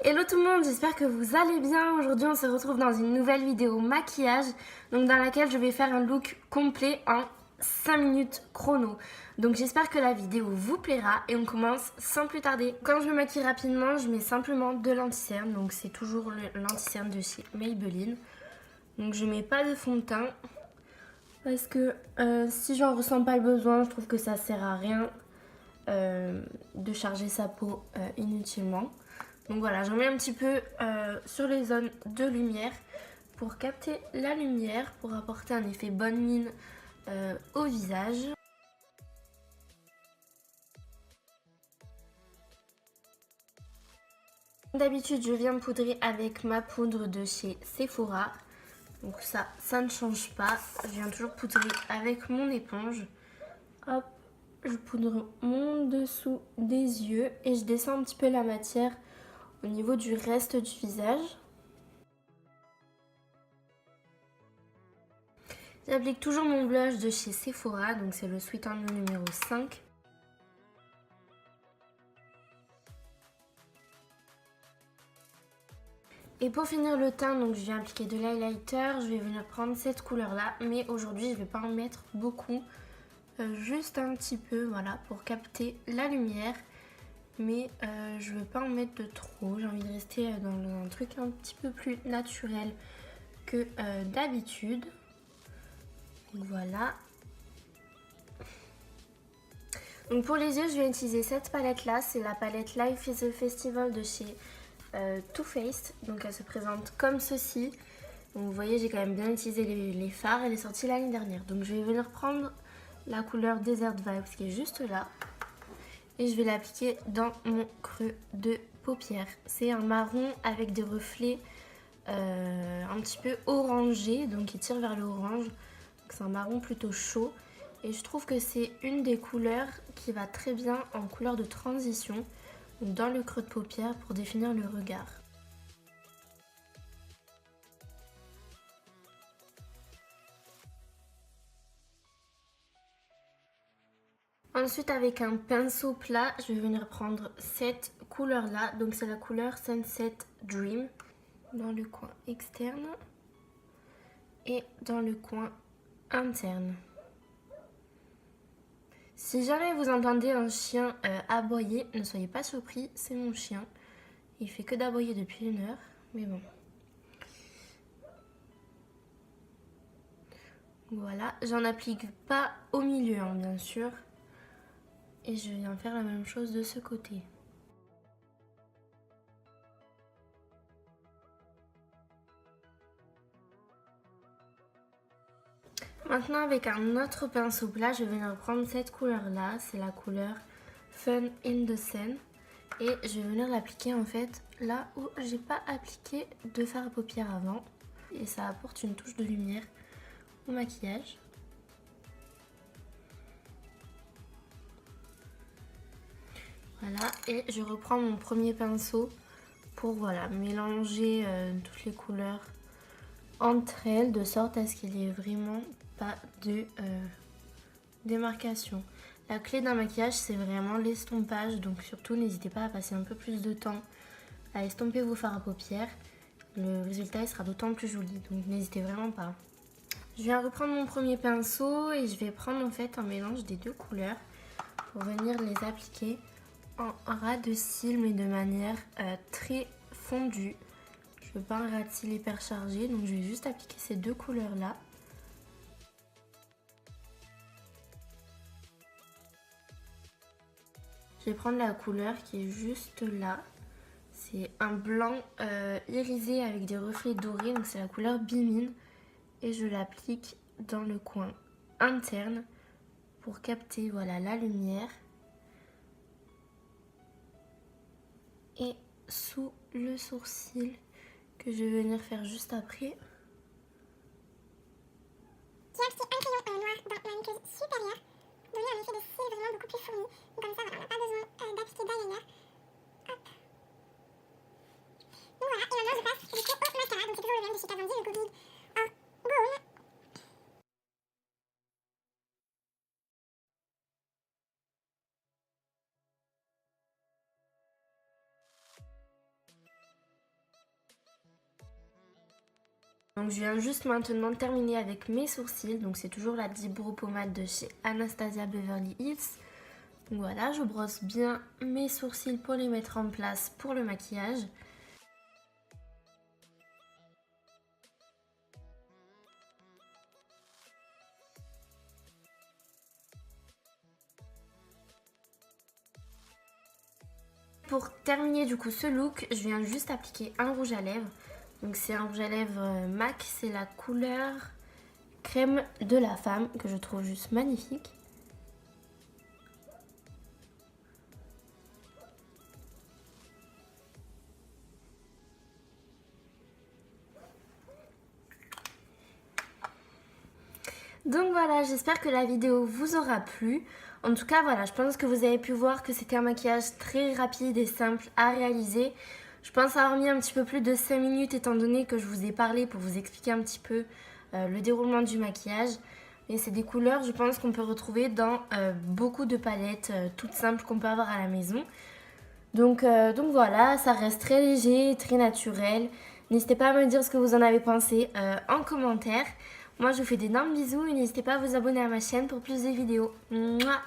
Hello tout le monde, j'espère que vous allez bien. Aujourd'hui on se retrouve dans une nouvelle vidéo maquillage, donc dans laquelle je vais faire un look complet en 5 minutes chrono. Donc j'espère que la vidéo vous plaira et on commence sans plus tarder. Quand je me maquille rapidement, je mets simplement de l'anti-cerne, donc c'est toujours l'anti-cerne de chez Maybelline. Donc je mets pas de fond de teint parce que si j'en ressens pas le besoin, je trouve que ça sert à rien de charger sa peau inutilement. Donc voilà, j'en mets un petit peu sur les zones de lumière pour capter la lumière, pour apporter un effet bonne mine au visage. D'habitude, je viens poudrer avec ma poudre de chez Sephora. Donc ça ne change pas. Je viens toujours poudrer avec mon éponge. Hop, je poudre mon dessous des yeux et je descends un petit peu la matière au niveau du reste du visage. J'applique toujours mon blush de chez Sephora, donc c'est le Sweet On You numéro 5. Et pour finir le teint, donc je viens appliquer de l'highlighter. Je vais venir prendre cette couleur-là, mais aujourd'hui je ne vais pas en mettre beaucoup. Juste un petit peu, voilà, pour capter la lumière. Mais je ne veux pas en mettre de trop. J'ai envie de rester dans un truc un petit peu plus naturel que d'habitude. Donc voilà. Donc pour les yeux, je vais utiliser cette palette-là. C'est la palette Life is a Festival de chez Too Faced. Donc elle se présente comme ceci. Donc vous voyez, j'ai quand même bien utilisé les fards. Elle est sortie l'année dernière. Donc je vais venir prendre la couleur Desert Vibes qui est juste là. Et je vais l'appliquer dans mon creux de paupière. C'est un marron avec des reflets un petit peu orangés. Donc qui tire vers l'orange. C'est un marron plutôt chaud. Et je trouve que c'est une des couleurs qui va très bien en couleur de transition dans le creux de paupière pour définir le regard. Ensuite, avec un pinceau plat, je vais venir prendre cette couleur-là. Donc c'est la couleur Sunset Dream dans le coin externe et dans le coin interne. Si jamais vous entendez un chien aboyer, ne soyez pas surpris, c'est mon chien. Il fait que d'aboyer depuis 1 heure, mais bon. Voilà, j'en applique pas au milieu, hein, bien sûr. Et je viens faire la même chose de ce côté. Maintenant, avec un autre pinceau plat, je vais venir prendre cette couleur-là. C'est la couleur Fun in the Sun. Et je vais venir l'appliquer en fait là où j'ai pas appliqué de fard à paupières avant. Et ça apporte une touche de lumière au maquillage. Voilà, et je reprends mon premier pinceau pour voilà, mélanger toutes les couleurs entre elles de sorte à ce qu'il n'y ait vraiment pas de démarcation. La clé d'un maquillage, c'est vraiment l'estompage, donc surtout n'hésitez pas à passer un peu plus de temps à estomper vos fards à paupières. Le résultat il sera d'autant plus joli, donc n'hésitez vraiment pas. Je viens reprendre mon premier pinceau et je vais prendre en fait un mélange des deux couleurs pour venir les appliquer en ras de cils mais de manière très fondue. Je ne veux pas un ras de cils hyper chargé, donc je vais juste appliquer ces deux couleurs là. Je vais prendre la couleur qui est juste là. C'est un blanc irisé avec des reflets dorés, donc c'est la couleur Bimine. Et je l'applique dans le coin interne pour capter voilà, la lumière. Et sous le sourcil que je vais venir faire juste après. J'ai appliqué un crayon noir dans la muqueuse supérieure, donner un effet de cils vraiment beaucoup plus fourni. Comme ça, voilà, on n'a pas besoin d'appliquer d'eyeliner. Hop. Donc voilà, et maintenant je passe du coup au mascara, donc c'est toujours le même de chez Kat Von D, le Good Lead en Gold. Donc je viens juste maintenant de terminer avec mes sourcils. Donc c'est toujours la Deep Brow Pommade de chez Anastasia Beverly Hills. Donc voilà, je brosse bien mes sourcils pour les mettre en place pour le maquillage. Pour terminer du coup ce look, je viens juste appliquer un rouge à lèvres. Donc c'est un rouge à lèvres MAC, c'est la couleur crème de la femme que je trouve juste magnifique. Donc voilà, j'espère que la vidéo vous aura plu. En tout cas, voilà, je pense que vous avez pu voir que c'était un maquillage très rapide et simple à réaliser. Je pense avoir mis un petit peu plus de 5 minutes étant donné que je vous ai parlé pour vous expliquer un petit peu le déroulement du maquillage. Et c'est des couleurs, je pense, qu'on peut retrouver dans beaucoup de palettes toutes simples qu'on peut avoir à la maison. Donc voilà, ça reste très léger, très naturel. N'hésitez pas à me dire ce que vous en avez pensé en commentaire. Moi, je vous fais d'énormes bisous et n'hésitez pas à vous abonner à ma chaîne pour plus de vidéos. Mouah.